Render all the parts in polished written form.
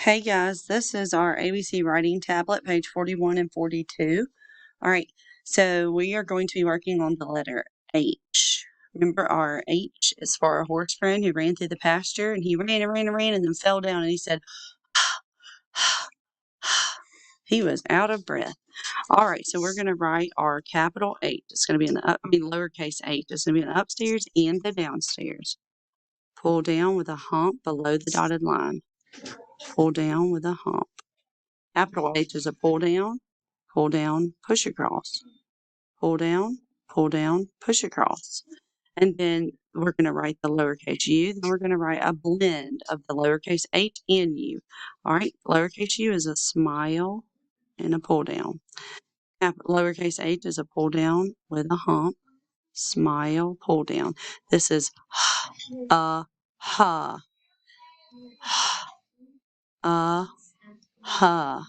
Hey guys, this is our ABC writing tablet, page 41 and 42. All right, so we are going to be working on the letter H. Remember, our H is for our horse friend who ran through the pasture, and he ran and ran and ran and then fell down, and he said, he was out of breath. All right, so we're going to write our capital H. It's going to be in the lowercase h. It's going to be in the upstairs and the downstairs. Pull down with a hump below the dotted line. Pull down with a hump. Capital H is a pull down, push across. Pull down, push across. And then we're going to write the lowercase u. Then we're going to write a blend of the lowercase h and u. All right, lowercase u is a smile and a pull down. Lowercase h is a pull down with a hump, smile, pull down. This is ha, ha, ha, ha.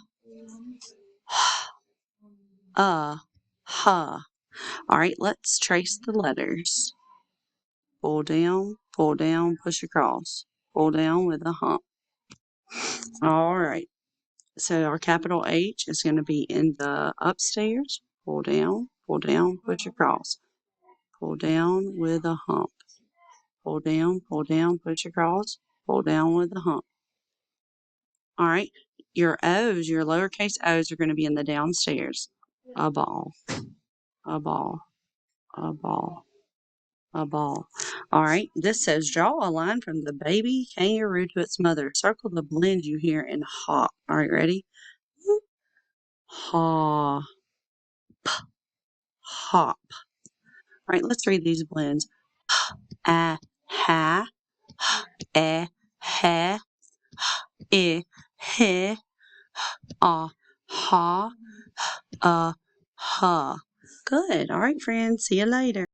All right, let's trace the letters. Pull down, push across. Pull down with a hump. All right, so our capital H is going to be in the upstairs. Pull down, push across. Pull down with a hump. Pull down, push across. Pull down with a hump. All right, your O's, your lowercase O's are going to be in the downstairs. A ball, a ball, a ball. A ball. All right, this says draw a line from the baby kangaroo to its mother. Circle the blend you hear and hop. All right, ready? Ha, hop. All right, let's read these blends. A, ha, he, he, he, ah, ha, ha. Good. All right, friends. See you later.